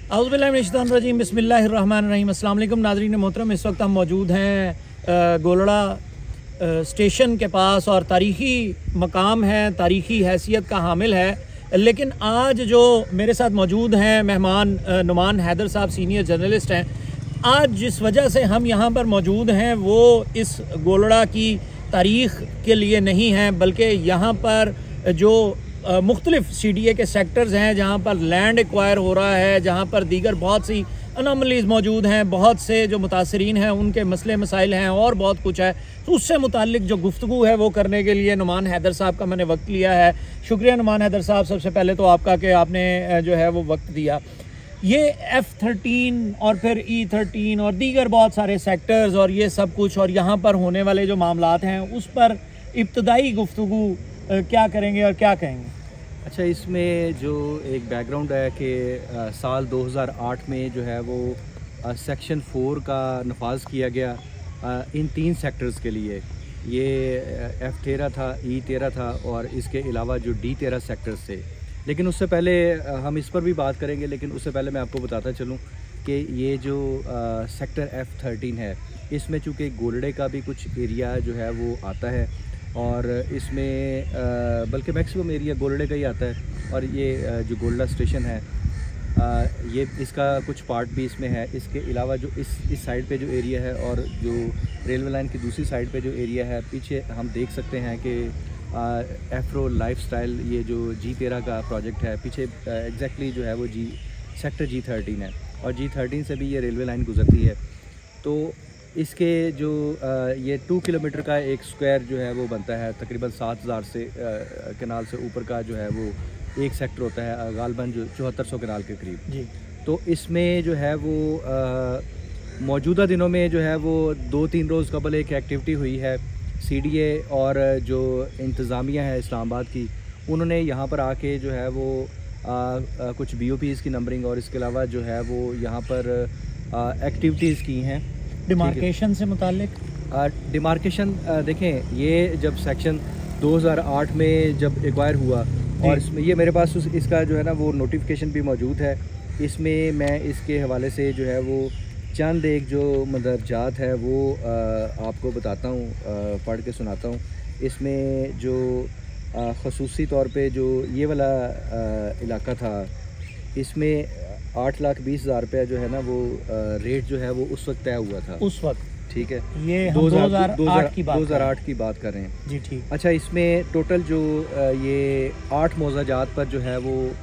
औज़ुबिल्लाहिमिनश्शैतानिर्रजीम बिस्मिल्लाहिर्रहमानिर्रहीम। अस्सलाम वालेकुम नाज़रीन मोहतरम, इस वक्त हम मौजूद हैं गोलड़ा स्टेशन के पास और तारीख़ी मकाम है, तारीख़ी हैसियत का हामिल है। लेकिन आज जो मेरे साथ मौजूद हैं मेहमान नुमान हैदर साहब सीनियर जर्नलिस्ट हैं। आज जिस वजह से हम यहाँ पर मौजूद हैं वो इस गोलड़ा की तारीख़ के लिए नहीं है, बल्कि यहाँ पर जो मुख्तलिफ CDA के सेक्टर्स हैं जहाँ पर लैंड एक्वायर हो रहा है, जहाँ पर दीगर बहुत सी अनोमलीज़ मौजूद हैं, बहुत से जो मुतासरीन हैं उनके मसले मसाइल हैं और बहुत कुछ है, तो उससे मुताल्लिक जो गुफ्तगू है वो करने के लिए नुमान हैदर साहब का मैंने वक्त लिया है। शुक्रिया नुमान हैदर साहब, सबसे पहले तो आपका कि आपने जो है वो वक्त दिया। ये F13 और फिर E13 और दीगर बहुत सारे सेक्टर्स और ये सब कुछ और यहाँ पर होने वाले जो मामलात हैं उस पर इब्तदाई गुफ्तगू क्या करेंगे और क्या कहेंगे? अच्छा, इसमें जो एक बैकग्राउंड है कि साल 2008 में जो है वो सेक्शन 4 का नफाज किया गया इन 3 सेक्टर्स के लिए। ये F13 था, E13 था और इसके अलावा जो D13 सेक्टर्स थे। लेकिन उससे पहले हम इस पर भी बात करेंगे, लेकिन उससे पहले मैं आपको बताता चलूँ कि ये जो सेक्टर F13 है, इसमें चूँकि गोलड़े का भी कुछ एरिया जो है वो आता है और इसमें बल्कि मैक्सिमम एरिया गोलड़े का ही आता है। और ये जो गोलड़ा स्टेशन है ये इसका कुछ पार्ट भी इसमें है। इसके अलावा जो इस साइड पे जो एरिया है और जो रेलवे लाइन की दूसरी साइड पे जो एरिया है, पीछे हम देख सकते हैं कि एफ्रो लाइफस्टाइल ये जो G13 का प्रोजेक्ट है, पीछे एग्जैक्टली जो है वो सेक्टर G13 है और G13 से भी ये रेलवे लाइन गुजरती है। तो इसके जो ये 2 किलोमीटर का एक स्क्वायर जो है वो बनता है, तकरीबन 7000 से कनाल से ऊपर का जो है वो एक सेक्टर होता है, गालबन जो 7400 कनाल के करीब जी। तो इसमें जो है वो मौजूदा दिनों में जो है वो 2-3 रोज़ कबल एक एक्टिविटी हुई है। CDA और जो इंतज़ामिया है इस्लामाबाद की, उन्होंने यहाँ पर आके जो है वो कुछ BOPs की नंबरिंग और इसके अलावा जो है वो यहाँ पर एक्टिविटीज़ की हैं डिमार्केशन से मुताल्लिक। डिमार्केशन देखें, ये जब सेक्शन 2008 में जब एक्वायर हुआ और इसमें ये मेरे पास इसका जो है ना वो नोटिफिकेशन भी मौजूद है। इसमें मैं इसके हवाले से जो है वो चंद एक जो मदरजात है वो आपको बताता हूँ, पढ़ के सुनाता हूँ। इसमें जो ख़ुसूसी तौर पे जो ये वाला इलाका था, इसमें 8,20,000 रुपया जो है ना वो रेट जो है वो उस वक्त तय हुआ था, उस वक्त। ठीक है, ये 2008 की बात कर रहे हैं जी। ठीक। अच्छा, इसमें टोटल जो ये 8 मौज़ाजात पर जो है वो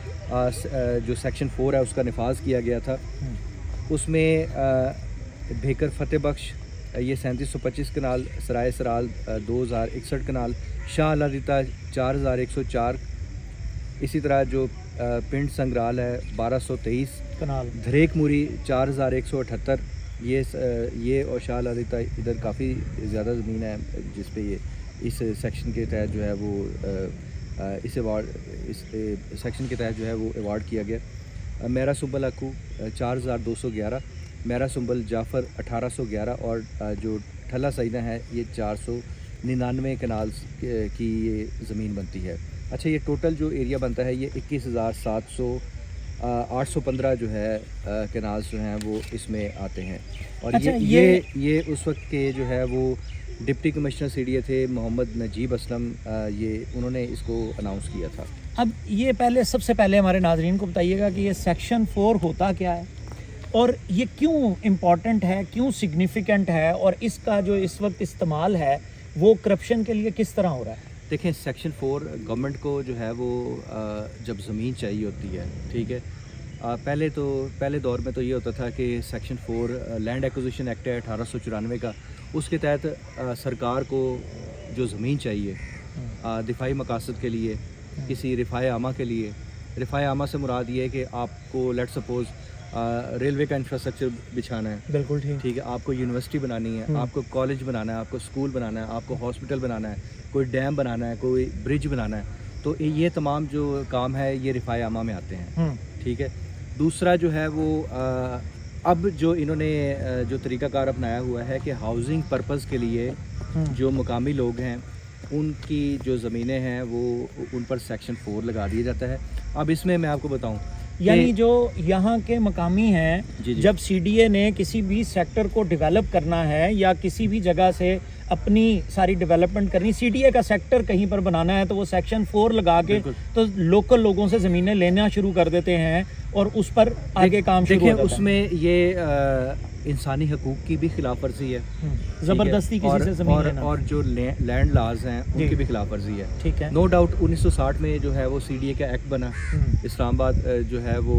जो सेक्शन 4 है उसका नफाज किया गया था। उसमें भेकर फतेह बख्श ये 3725 कनाल, सराय सराल 2061 कनाल, शाह अलादिता 4104, इसी तरह जो पिंड संग्राल है 1223 कनाल, धरेक मुरी 4178, ये और शाह अलादिता इधर काफ़ी ज़्यादा ज़मीन है जिस पे ये इस सेक्शन के तहत जो है वो इस सेक्शन के तहत जो है वो अवार्ड किया गया। मेरा सुंबल अकू 4211, मेरा सुंबल जाफ़र 1811 और जो ठला सईदा है ये 499 कनाल्स की ये ज़मीन बनती है। अच्छा, ये टोटल जो एरिया बनता है ये 21,815 जो है कनाल्स जो हैं वो इसमें आते हैं। और अच्छा, ये उस वक्त के जो है वो डिप्टी कमिश्नर CDA थे मोहम्मद नजीब असलम, ये उन्होंने इसको अनाउंस किया था। अब ये सबसे पहले हमारे नाजरीन को बताइएगा कि ये सेक्शन 4 होता क्या है और ये क्यों इम्पॉर्टेंट है, क्यों सिग्निफिकेंट है और इसका जो इस वक्त इस्तेमाल है वो करप्शन के लिए किस तरह हो रहा है? देखें, सेक्शन 4 गवर्नमेंट को जो है वो जब ज़मीन चाहिए होती है, ठीक है, पहले दौर में तो ये होता था कि सेक्शन 4 लैंड एक्विजिशन एक्ट है 1894 का, उसके तहत सरकार को जो ज़मीन चाहिए दिफाई मकासद के लिए, किसी रिफ़ाए आमा के लिए, रिफ़ाए आमा से मुराद ये है कि आपको लेट सपोज़ रेलवे का इंफ्रास्ट्रक्चर बिछाना है, बिल्कुल ठीक है, आपको यूनिवर्सिटी बनानी है, आपको कॉलेज बनाना है, आपको स्कूल बनाना है, आपको हॉस्पिटल बनाना है, कोई डैम बनाना है, कोई ब्रिज बनाना है, तो ये तमाम जो काम है ये रिफ़ाए आमा में आते हैं। ठीक है, दूसरा जो है वो अब जो इन्होंने जो तरीक़ाकार अपनाया हुआ है कि हाउसिंग पर्पज़ के लिए जो मुकामी लोग हैं उनकी जो ज़मीनें हैं वो उन पर सेक्शन 4 लगा दिया जाता है। अब इसमें मैं आपको बताऊं, यानी जो यहाँ के मकामी हैं, जब CDA ने किसी भी सेक्टर को डेवलप करना है या किसी भी जगह से अपनी सारी डेवलपमेंट करनी, CDA का सेक्टर कहीं पर बनाना है, तो वो सेक्शन 4 लगा के तो लोकल लोगों से ज़मीनें लेना शुरू कर देते हैं और उस पर आगे काम शुरू होता है। उसमें ये इंसानी हकूक की भी खिलाफ वर्जी है, ज़बरदस्ती किसी से ज़मीन लेना, और जो लैंड लाज हैं उनकी भी खिलाफ वर्जी है। ठीक है, नो डाउट 1960 में जो है वो CDA का एक्ट बना, इस्लामाबाद जो है वो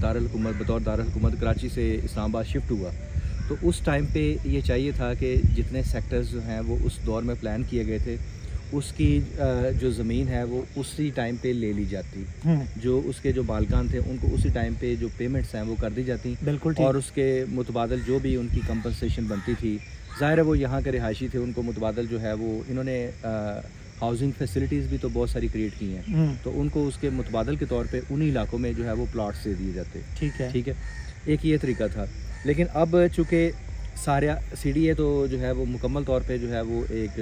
दारुल हुकूमत, बतौर दारुल हुकूमत कराची से इस्लामाबाद शिफ्ट हुआ। तो उस टाइम पे ये चाहिए था कि जितने सेक्टर्स जो हैं वो उस दौर में प्लान किए गए थे, उसकी जो ज़मीन है वो उसी टाइम पे ले ली जाती, जो उसके जो बालकान थे उनको उसी टाइम पे जो पेमेंट्स हैं वो कर दी जाती। बिल्कुल, और उसके मुतबादल जो भी उनकी कंपनसेशन बनती थी, ज़ाहिर है वो यहाँ के रिहायशी थे, उनको मुतबादल जो है वो इन्होंने हाउसिंग फैसिलिटीज़ भी तो बहुत सारी क्रिएट की हैं, तो उनको उसके मुतबादल के तौर पे उन्हीं इलाकों में जो है वो प्लाट्स दे दिए जाते। ठीक है, एक ये तरीका था। लेकिन अब चूँकि सारा CDA तो जो है वो मुकम्मल तौर पे जो है वो एक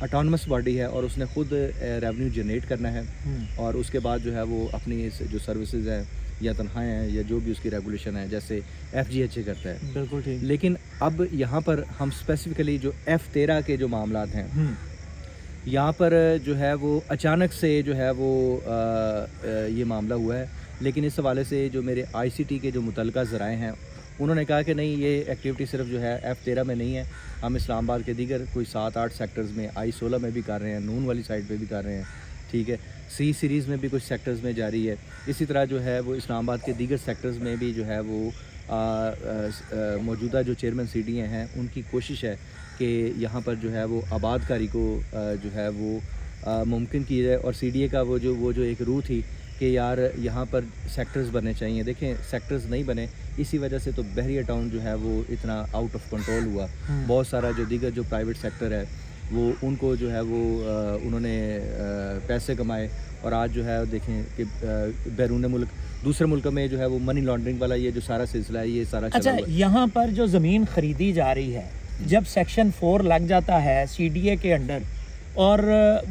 ऑटोनमस बॉडी है और उसने खुद रेवेन्यू जनरेट करना है, और उसके बाद जो है वो अपनी जो सर्विसेज हैं या तनख्वाहें हैं या जो भी उसकी रेगुलेशन है, जैसे FGHA करता है। बिल्कुल ठीक। लेकिन अब यहाँ पर हम स्पेसिफिकली जो F13 के जो मामलात हैं, यहाँ पर जो है वो अचानक से जो है वो ये मामला हुआ है। लेकिन इस हवाले से जो मेरे ICT के जो मुतल्लिका ज़राए हैं, उन्होंने कहा कि नहीं, ये एक्टिविटी सिर्फ जो है F13 में नहीं है, हम इस्लामाबाद के दीगर कोई 7-8 सेक्टर्स में, I16 में भी कर रहे हैं, नून वाली साइड पे भी कर रहे हैं। ठीक है, C सीरीज़ में भी कुछ सेक्टर्स में जारी है। इसी तरह जो है वो इस्लामाबाद के दीगर सेक्टर्स में भी जो है वो मौजूदा जो चेयरमैन CDA हैं उनकी कोशिश है कि यहाँ पर जो है वो आबादकारी को जो है वो मुमकिन की जाए। और CDA का वो जो एक रूह थी कि यार यहाँ पर सेक्टर्स बनने चाहिए। देखें, सेक्टर्स नहीं बने, इसी वजह से तो बहरिया टाउन जो है वो इतना आउट ऑफ कंट्रोल हुआ। बहुत सारा जो दीगर जो प्राइवेट सेक्टर है वो उनको जो है वो उन्होंने पैसे कमाए, और आज जो है देखें कि बैरून मुल्क, दूसरे मुल्क में जो है वो मनी लॉन्ड्रिंग वाला ये जो सारा सिलसिला है, ये सारा अच्छा, यहाँ पर जो ज़मीन ख़रीदी जा रही है, जब सेक्शन 4 लग जाता है CDA के अंडर, और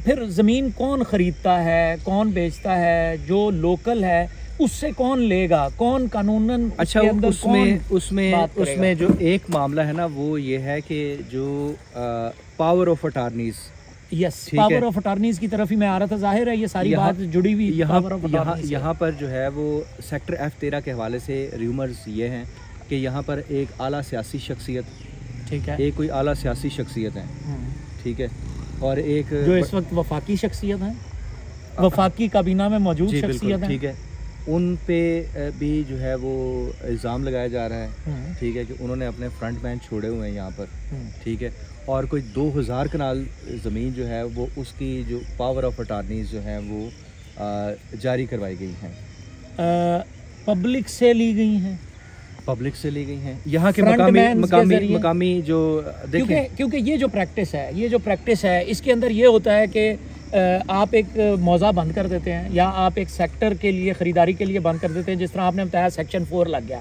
फिर ज़मीन कौन ख़रीदता है, कौन बेचता है, जो लोकल है उससे कौन लेगा, कौन कानूनन? अच्छा, उसमें जो एक मामला है ना वो ये है कि जो power of attorneys, yes, power of attorneys की तरफ ही मैं आ रहा था। जाहिर है ये सारी बात जुड़ी हुई यहाँ पर जो है वो सेक्टर F13 के हवाले से रूमर्स ये हैं कि यहाँ पर एक आला सियासी शख्सियत, ठीक है, एक कोई आला सियासी शख्सियत है, ठीक है, और एक जो इस वक्त वफाकी शख्सियत है, वफाकी काबीना में मौजूद शख्सियत है, ठीक है, उन पे भी जो है वो इल्ज़ाम लगाया जा रहा है, ठीक है, कि उन्होंने अपने फ्रंट मैन छोड़े हुए हैं यहाँ पर, ठीक है, और कोई 2000 कनाल ज़मीन जो है वो उसकी जो पावर ऑफ अटार्नीज जो है वो जारी करवाई गई हैं, पब्लिक से ली गई हैं, पब्लिक से ली गई हैं, यहाँ के मकामी जो देखें, क्योंकि ये जो प्रैक्टिस है इसके अंदर ये होता है कि आप एक मौजा बंद कर देते हैं या आप एक सेक्टर के लिए ख़रीदारी के लिए बंद कर देते हैं। जिस तरह आपने बताया सेक्शन 4 लग गया,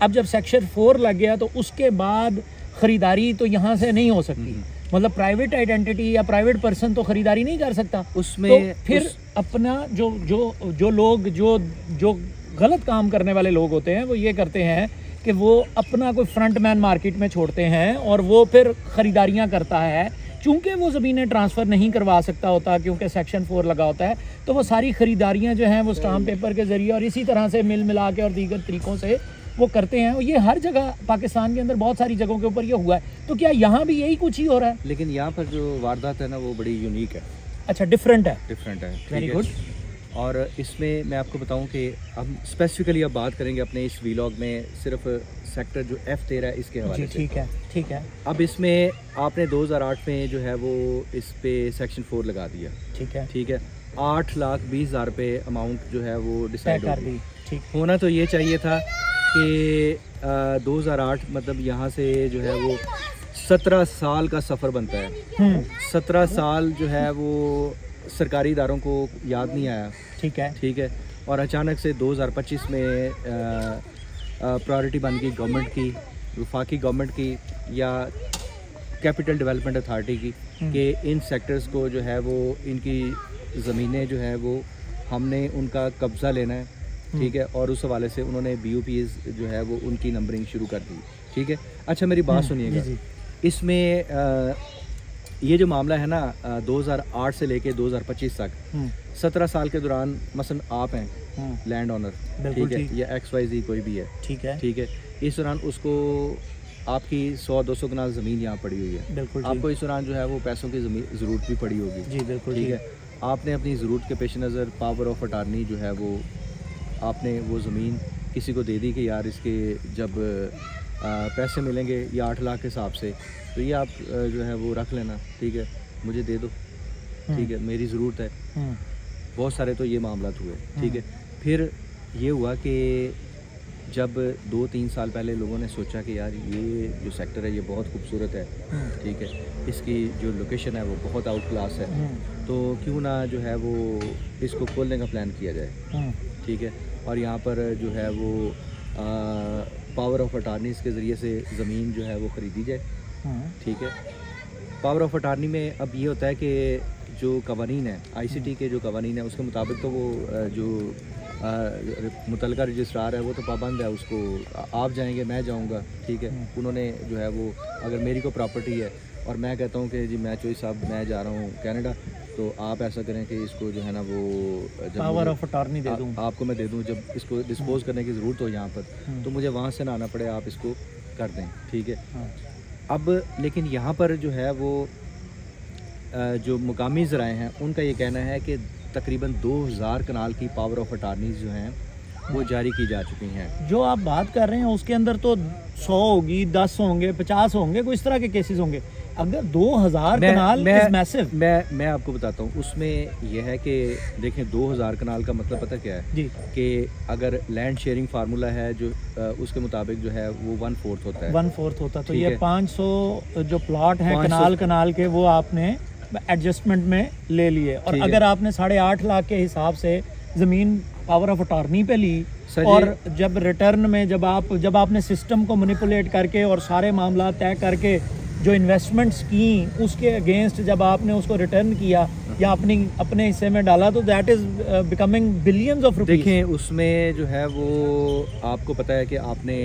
अब जब सेक्शन 4 लग गया तो उसके बाद ख़रीदारी तो यहाँ से नहीं हो सकती, मतलब प्राइवेट आइडेंटिटी या प्राइवेट पर्सन तो ख़रीदारी नहीं कर सकता उसमें। तो फिर अपना जो लोग जो गलत काम करने वाले लोग होते हैं वो ये करते हैं कि वो अपना कोई फ्रंट मैन मार्केट में छोड़ते हैं और वो फिर ख़रीदारियाँ करता है। चूँकि वो ज़मीनें ट्रांसफ़र नहीं करवा सकता होता क्योंकि सेक्शन 4 लगा होता है, तो वो सारी ख़रीदारियाँ जो हैं वो स्टाम्प पेपर के ज़रिए और इसी तरह से मिला के और दीगर तरीक़ों से वो करते हैं। ये हर जगह पाकिस्तान के अंदर बहुत सारी जगहों के ऊपर ये हुआ है। तो क्या यहाँ भी यही कुछ ही हो रहा है? लेकिन यहाँ पर जो वारदात है ना वो बड़ी यूनिक है। अच्छा, डिफरेंट है। Very good. और इसमें मैं आपको बताऊं कि हम स्पेसिफिकली अब बात करेंगे अपने इस वीलॉग में सिर्फ सेक्टर जो F13 इसके हवाले से। ठीक है। अब इसमें आपने 2008 में जो है वो इस पे सेक्शन 4 लगा दिया, ठीक है, 8,20,000 रुपये अमाउंट जो है वो डिसाइड हो गई। ठीक होना तो ये चाहिए था कि 2008 मतलब यहाँ से जो है वो 17 साल का सफ़र बनता है। 17 साल जो है वो सरकारी इदारों को याद नहीं आया, ठीक है, और अचानक से 2025 में प्रायोरिटी बन गई गवर्नमेंट की, वफाकी गवर्नमेंट की या कैपिटल डेवलपमेंट अथॉरिटी की कि इन सेक्टर्स को जो है वो इनकी ज़मीनें जो है वो हमने उनका कब्ज़ा लेना है ठीक है, और उस हवाले से उन्होंने BOPs जो है वो उनकी नंबरिंग शुरू कर दी, ठीक है। अच्छा मेरी बात सुनिएगा, इसमें ये जो मामला है ना 2008 से लेके 2025 तक 17 साल के दौरान मसलन आप हैं लैंड ऑनर, ठीक है, या XYZ कोई भी है, ठीक है, इस दौरान उसको आपकी 100-200 कनाल ज़मीन यहाँ पड़ी हुई है, बिल्कुल आपको इस दौरान जो है वो पैसों की ज़रूरत भी पड़ी होगी, जी बिल्कुल, ठीक है। आपने अपनी ज़रूरत के पेश नज़र पावर ऑफ अटार्नी जो है वो आपने वो ज़मीन किसी को दे दी कि यार इसके जब पैसे मिलेंगे या 8 लाख के हिसाब से तो ये आप जो है वो रख लेना, ठीक है, मुझे दे दो, ठीक है, मेरी ज़रूरत है। बहुत सारे तो ये मामला हुए, ठीक है। फिर ये हुआ कि जब 2-3 साल पहले लोगों ने सोचा कि यार ये जो सेक्टर है ये बहुत खूबसूरत है, ठीक है, इसकी जो लोकेशन है वो बहुत आउट क्लास है, तो क्यों ना जो है वो इसको खोलने का प्लान किया जाए, ठीक है। और यहाँ पर जो है वो पावर ऑफ अटार्नीज़ के ज़रिए से ज़मीन जो है वो ख़रीदी जाए, ठीक है। पावर ऑफ अटार्नी में अब ये होता है कि जो कवानीन है ICT के जो कवानीन है उसके मुताबिक तो वो जो मुतलका रजिस्ट्रार है वो तो पाबंद है, उसको आप जाएंगे मैं जाऊंगा, ठीक है। उन्होंने जो है वो अगर मेरी को प्रॉपर्टी है और मैं कहता हूँ कि जी मैं चोई साहब मैं जा रहा हूँ कनाडा, तो आप ऐसा करें कि इसको जो है ना वो पावर ऑफ अटॉर्नी दे दूँ, आपको मैं दे दूँ, जब इसको डिस्पोज करने की ज़रूरत हो यहाँ पर तो मुझे वहाँ से ना आना पड़े, आप इसको कर दें, ठीक है। अब लेकिन यहाँ पर जो है वो जो मुकामी ज़राए हैं उनका ये कहना है कि तकरीबन 2000 कनाल की पावर ऑफ अटार्नीज जो हैं वो जारी की जा चुकी हैं। जो आप बात कर रहे हैं उसके अंदर तो 100 होगी, 10 होंगे, 50 होंगे, कोई इस तरह के केसेस होंगे। अगर 2000 कनाल इज मैसिव। मैं आपको बताता हूँ, उसमें यह है कि देखें 2000 कनाल का मतलब पता क्या है कि अगर लैंड शेयरिंग फार्मूला है जो उसके मुताबिक जो है वो 1/4 होता है, 1/4 होता है, तो ये 500 जो प्लॉट है कनाल के वो आपने एडजस्टमेंट में ले लिए, और अगर आपने 8.5 लाख के हिसाब से ज़मीन पावर ऑफ अटॉर्नी पे ली और जब रिटर्न में जब आपने सिस्टम को मैनिपुलेट करके और सारे मामला तय करके जो इन्वेस्टमेंट्स की उसके अगेंस्ट जब आपने उसको रिटर्न किया या अपने हिस्से में डाला, तो that is becoming billions of rupees. देखें उसमें जो है वो आपको पता है कि आपने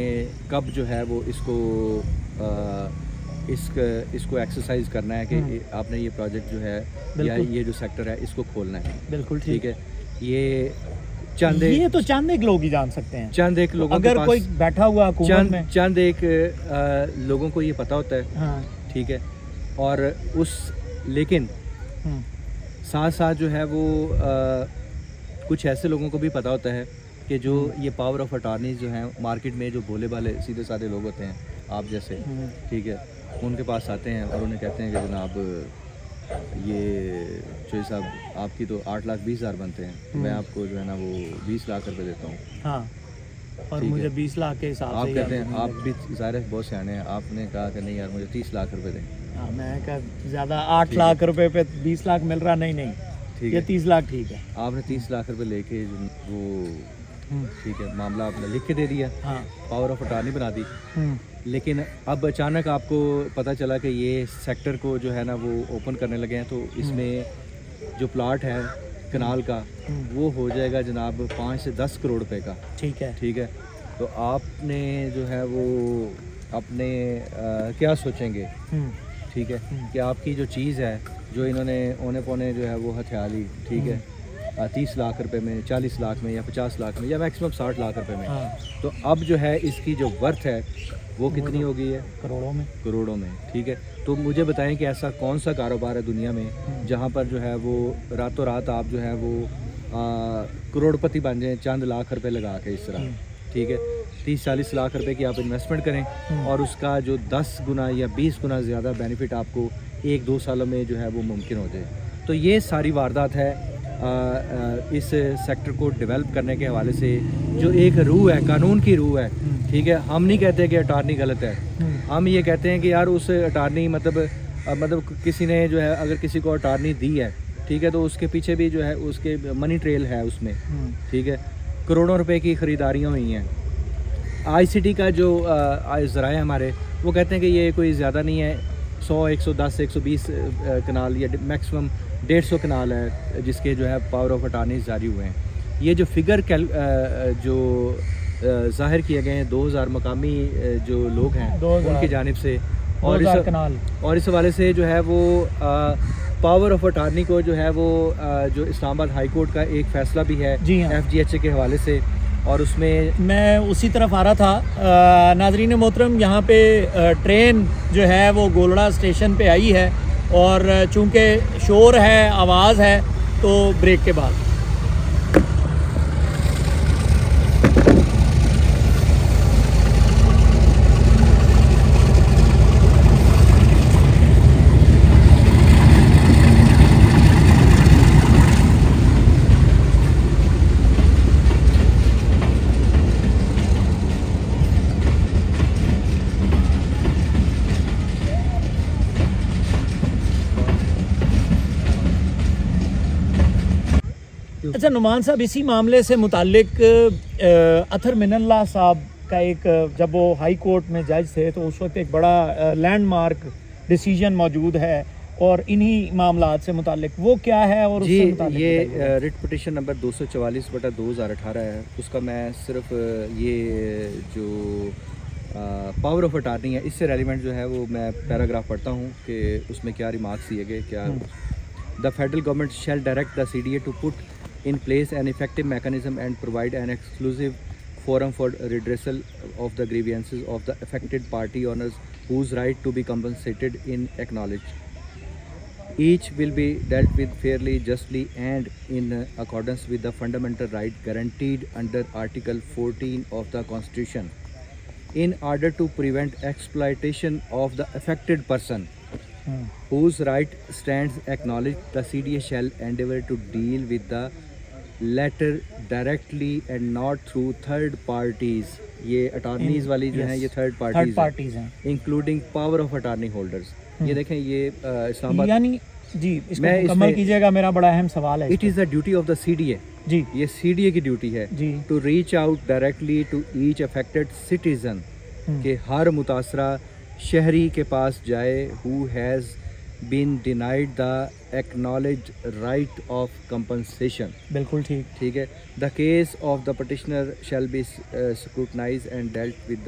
कब जो है वो इसको एक्सरसाइज करना है कि आपने ये प्रोजेक्ट जो है या ये जो सेक्टर है इसको खोलना है, बिल्कुल ठीक है। ये तो चंद एक लोग ही जान सकते हैं, चंद एक लोगों अगर कोई बैठा हुआ हुकूमत में चंद एक लोगों को ये पता होता है, हाँ। ठीक है। और लेकिन साथ साथ जो है वो कुछ ऐसे लोगों को भी पता होता है कि जो ये पावर ऑफ अटॉर्नीज जो हैं मार्केट में जो भोले भाले सीधे साधे लोग होते हैं आप जैसे, ठीक है, उनके पास आते हैं और उन्हें कहते हैं कि जनाब ये चोई साहब आपकी तो 8,20,000 बनते हैं, तो मैं आपको जो है ना वो 20 लाख रुपए देता हूँ, हाँ, और मुझे 20 लाख के हिसाब से आप कहते हैं, आप भी ज़ाहिर है बहुत सियाने हैं, आपने कहा कि नहीं यार मुझे 30 लाख रुपए दें, हाँ, मैं कहा ज़्यादा 8 लाख रुपए पे 20 लाख मिल रहा, नहीं ठीक है, 30 लाख ठीक है। आपने 30 लाख रुपए लेके वो ठीक है मामला आपने लिख के दे दिया, हाँ, पावर ऑफ अटॉर्नी बना दी, लेकिन अब अचानक आपको पता चला कि ये सेक्टर को जो है ना वो ओपन करने लगे हैं, तो इसमें जो प्लाट है कनाल का वो हो जाएगा जनाब 5 से 10 करोड़ रुपए का, ठीक है। तो आपने जो है वो अपने क्या सोचेंगे, ठीक है, कि आपकी जो चीज़ है जो इन्होंने औने पौने जो है वो हथिया ली, ठीक है, 30 लाख रुपए में, 40 लाख में या 50 लाख में या मैक्सिमम 60 लाख रुपए में, हाँ। तो अब जो है इसकी जो वर्थ है वो कितनी हो गई है, करोड़ों में, ठीक है। तो मुझे बताएं कि ऐसा कौन सा कारोबार है दुनिया में जहाँ पर जो है वो रातों रात आप जो है वो करोड़पति बन जाएं चंद लाख रुपए लगा के इस तरह, ठीक है। 30-40 लाख रुपए की आप इन्वेस्टमेंट करें और उसका जो 10 गुना या 20 गुना ज़्यादा बेनिफिट आपको 1-2 सालों में जो है वो मुमकिन हो जाए। तो ये सारी वारदात है इस सेक्टर को डेवलप करने के हवाले से जो एक रूह है, कानून की रूह है, ठीक है। हम नहीं कहते कि अटॉर्नी गलत है, हम ये कहते हैं कि यार उस अटॉर्नी मतलब किसी ने जो है अगर किसी को अटॉर्नी दी है, ठीक है, तो उसके पीछे भी जो है उसके मनी ट्रेल है उसमें, ठीक है, करोड़ों रुपए की ख़रीदारियाँ हुई हैं। ICT का जो ज़राए हमारे वो कहते हैं कि ये कोई ज़्यादा नहीं है, 100, 110, 120 कनाल या मैक्सिमम 150 कनाल है जिसके जो है पावर ऑफ अटॉर्नी जारी हुए हैं। ये जो फिगर जो ज़ाहिर किए गए हैं 2000 मकामी जो लोग हैं उनकी जानिब से, और इस हवाले से जो है वो पावर ऑफ अटार्नी को जो है वो जो इस्लामाबाद हाई कोर्ट का एक फ़ैसला भी है FGHA के हवाले से, और उसमें मैं उसी तरफ आ रहा था। नाज़रीन मोहतरम, यहाँ पे ट्रेन जो है वो गोलड़ा स्टेशन पे आई है, और चूँकि शोर है, आवाज़ है, तो ब्रेक के बाद अच्छा नुमान साहब, इसी मामले से मुतालिक अथर मिनल्लाह साहब का एक, जब वो हाई कोर्ट में जज थे तो उस वक्त एक बड़ा लैंडमार्क डिसीजन मौजूद है, और इन्हीं मामलात से मुतालिक वो क्या है? और जी, ये रिट पिटिशन नंबर 244/2018 है। उसका मैं सिर्फ ये जो पावर ऑफ अटार्नी है इससे रेलिवेंट जो है वो मैं पैराग्राफ पढ़ता हूँ कि उसमें क्या रिमार्क्स दिए गए। क्या the federal government shall direct the CDA to put in place an effective mechanism and provide an exclusive forum for redressal of the grievances of the affected party owners whose right to be compensated in acknowledged. Each will be dealt with fairly, justly and in accordance with the fundamental right guaranteed under Article 14 of the Constitution. In order to prevent exploitation of the affected person whose right stands acknowledged, the CDA shall endeavour to deal with the letter directly and not through third parties. ये attorneys वाली जो हैं ये third parties हैं, including power of attorney holders. ये देखें, ये इस्लामाबाद, यानी जी इसको मुकम्मल कीजिएगा, मेरा बड़ा अहम सवाल है। It is the duty of the CDA, जी ये CDA की ड्यूटी है to reach out directly to each affected citizen, के हर मुतासरा शहरी के पास जाए who has been denied the acknowledged right of compensation। बिल्कुल ठीक है। The case of the petitioner shall be scrutinized and dealt with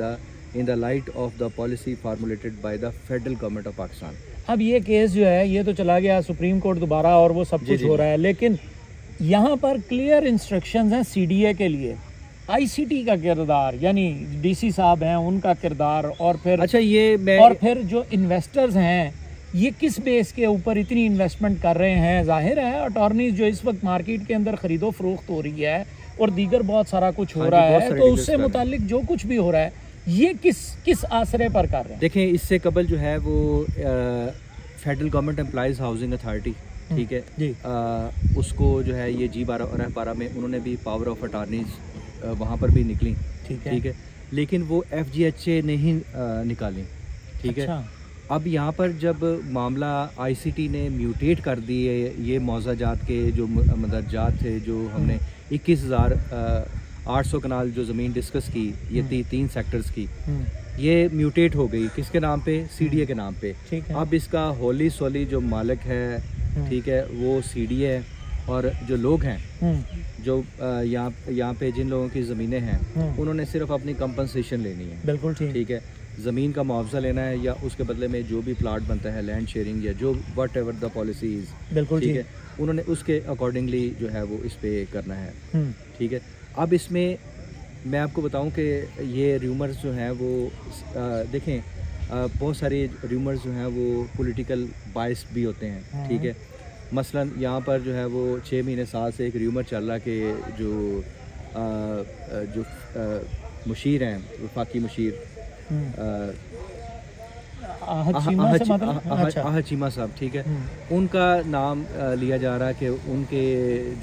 in the light of the policy formulated by the federal government of Pakistan। अब ये case जो है ये तो चला गया सुप्रीम कोर्ट दोबारा, और वो सब कुछ हो रहा है, लेकिन यहाँ पर क्लियर इंस्ट्रक्शंस हैं CDA के लिए। ICT का किरदार, यानी DC साहब हैं, उनका किरदार, और फिर अच्छा ये और फिर जो इन्वेस्टर्स हैं ये किस बेस के ऊपर इतनी इन्वेस्टमेंट कर रहे हैं? जाहिर है अटॉर्नीज जो इस वक्त मार्केट के अंदर खरीदो फरोख्त हो रही है और दीगर बहुत सारा कुछ हो रहा है, तो उससे मुतालिक जो कुछ भी हो रहा है ये किस आसरे पर कर रहे हैं? देखें, इससे कबल जो है वो federal government employees housing authority, ठीक है जी, उसको जो है ये G12 और F12 में उन्होंने भी पावर ऑफ अटॉर्नीज वहाँ पर भी निकली, ठीक है, लेकिन वो FGHA नहीं निकाली, ठीक है। अब यहाँ पर जब मामला ICT ने म्यूटेट कर दिए ये मौजाजात के जो मदरजात थे, जो हमने 21,800 कनाल जो ज़मीन डिस्कस की, ये 3 सेक्टर्स की, ये म्यूटेट हो गई किसके नाम पे? CDA के नाम पे। अब इसका होली सोली जो मालिक है, ठीक है, वो CDA है, और जो लोग हैं जो यहाँ पे जिन लोगों की ज़मीनें हैं उन्होंने सिर्फ अपनी कंपनसेशन लेनी है। बिल्कुल ठीक है, ज़मीन का मुआवजा लेना है या उसके बदले में जो भी प्लाट बनता है, लैंड शेयरिंग या जो what ever the policy is, बिल्कुल ठीक है, उन्होंने उसके अकॉर्डिंगली जो है वो इस पे करना है, ठीक है। अब इसमें मैं आपको बताऊं कि ये र्यूमर्स जो हैं वो देखें, बहुत सारे र्यूमर्स जो हैं वो पॉलिटिकल बायस्ड भी होते हैं, ठीक है। मसलन यहाँ पर जो है वो 6 महीने साल से एक र्यूमर चल रहा कि जो मुशीर हैं, वफाकी मुशीर चीमा साहब, ठीक है, उनका नाम लिया जा रहा है कि उनके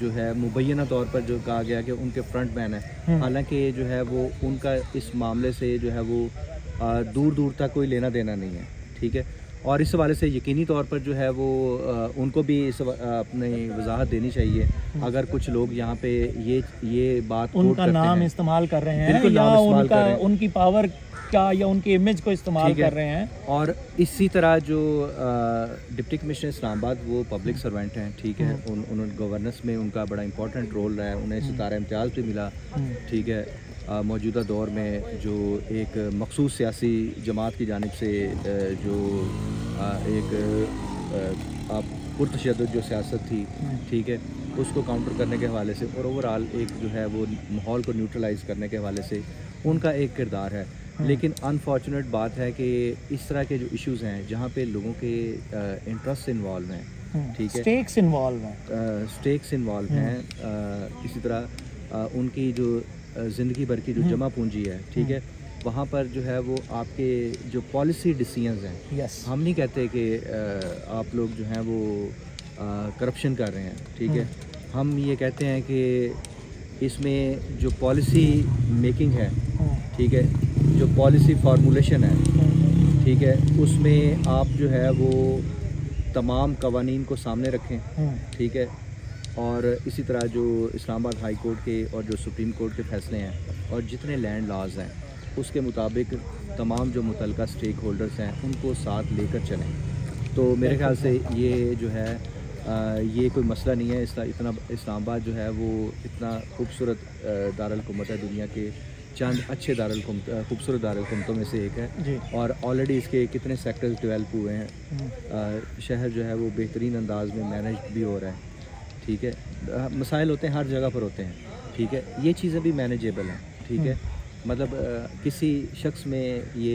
जो है मुबैना तौर पर जो कहा गया कि उनके फ्रंट मैन है, हालांकि जो है वो उनका इस मामले से जो है वो दूर दूर तक कोई लेना देना नहीं है, ठीक है। और इस हवाले से यकीनी तौर पर जो है वो उनको भी इस अपनी वजाहत देनी चाहिए। अगर कुछ लोग यहाँ पे ये बात उनका नाम इस्तेमाल कर रहे हैं या उनकी पावर का या उनकी इमेज को इस्तेमाल कर रहे हैं। और इसी तरह जो डिप्टी कमिश्नर इस्लामाबाद वो पब्लिक सर्वेंट हैं, ठीक है, उन्होंने गवर्नेंस में उनका बड़ा इंपॉर्टेंट रोल रहा है, उन्हें सितारा इम्तियाज़ भी मिला, ठीक है। मौजूदा दौर में जो एक मखसूस सियासी जमात की जानिब से जो एक पुरतशद्दुद जो सियासत थी, ठीक है, उसको काउंटर करने के हवाले से और ओवरऑल एक जो है वो माहौल को न्यूट्रलाइज करने के हवाले से उनका एक किरदार है। लेकिन अनफॉर्चुनेट बात है कि इस तरह के जो इश्यूज़ हैं जहाँ पे लोगों के इंटरेस्ट इन्वॉल्व हैं, ठीक है, स्टेक्स इन्वॉल्व हैं, इसी तरह उनकी जो ज़िंदगी भर की जो जमा पूंजी है, ठीक है, वहाँ पर जो है वो आपके जो पॉलिसी डिसीजंस हैं, हम नहीं कहते कि आप लोग जो हैं वो करप्शन कर रहे हैं, ठीक है, हम ये कहते हैं कि इसमें जो पॉलिसी मेकिंग है, ठीक है, जो पॉलिसी फार्मूलेशन है, ठीक है, उसमें आप जो है वो तमाम कवानीन को सामने रखें, ठीक है, और इसी तरह जो इस्लामाबाद हाई कोर्ट के और जो सुप्रीम कोर्ट के फैसले हैं और जितने लैंड लॉज हैं उसके मुताबिक तमाम जो मुतल्लिका स्टेक होल्डर्स हैं उनको साथ लेकर चलें। तो मेरे ख्याल से ये जो है ये कोई मसला नहीं है। इतना इस्लामाबाद जो है वो इतना खूबसूरत दारुल-हुकूमत है, दुनिया के चंद अच्छे खूबसूरत दारुल-हुकूमतों में से एक है और ऑलरेडी इसके कितने सेक्टर्स डेवलप हुए हैं। शहर जो है वो बेहतरीन अंदाज में मैनेज भी हो रहा है, ठीक है। मसाइल होते हैं, हर जगह पर होते हैं, ठीक है, ये चीज़ें भी मैनेजेबल हैं, ठीक है। मतलब किसी शख्स में ये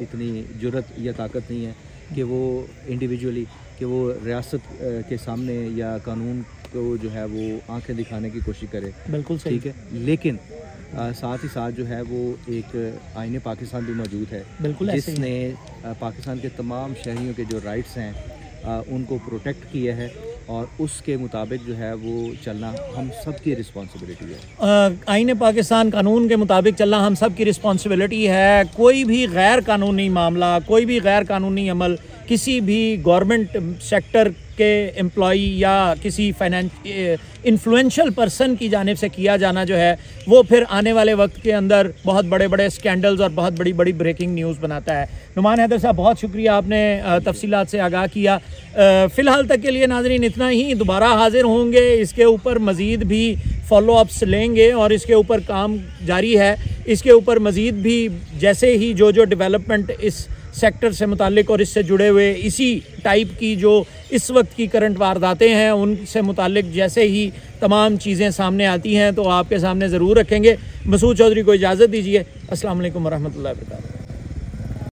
इतनी जुर्रत या ताकत नहीं है कि वो इंडिविजुअली कि वो रियासत के सामने या कानून को जो है वो आंखें दिखाने की कोशिश करे, बिल्कुल सही, ठीक है। लेकिन साथ ही साथ जो है वो एक आईने पाकिस्तान भी मौजूद है, बिल्कुल, जिसने पाकिस्तान के तमाम शहरियों के जो राइट्स हैं उनको प्रोटेक्ट किया है और उसके मुताबिक जो है वो चलना हम सब की रिस्पॉन्सिबिलिटी है। आईने पाकिस्तान कानून के मुताबिक चलना हम सब की रिस्पॉन्सिबिलिटी है। कोई भी गैर कानूनी मामला, कोई भी गैर कानूनी अमल किसी भी गवर्नमेंट सेक्टर के एम्प्लॉई या किसी इन्फ्लुएंशियल पर्सन की जानिब से किया जाना जो है वो फिर आने वाले वक्त के अंदर बहुत बड़े बड़े स्कैंडल्स और बहुत बड़ी बड़ी ब्रेकिंग न्यूज़ बनाता है। नुमान हैदर साहब, बहुत शुक्रिया, आपने तफसीलात से आगाह किया। फ़िलहाल तक के लिए नाज़रीन इतना ही, दोबारा हाजिर होंगे, इसके ऊपर मज़ीद भी फॉलो अप्स लेंगे और इसके ऊपर काम जारी है। इसके ऊपर मज़ीद भी जैसे ही जो डेवलपमेंट इस सेक्टर से मुतालिक और इससे जुड़े हुए इसी टाइप की जो इस वक्त की करंट वारदातें हैं उनसे मुतालिक जैसे ही तमाम चीज़ें सामने आती हैं तो आपके सामने ज़रूर रखेंगे। मसूद चौधरी को इजाज़त दीजिए। अस्सलाम वालेकुम वरहमतुल्लाहि वबरकातुहू।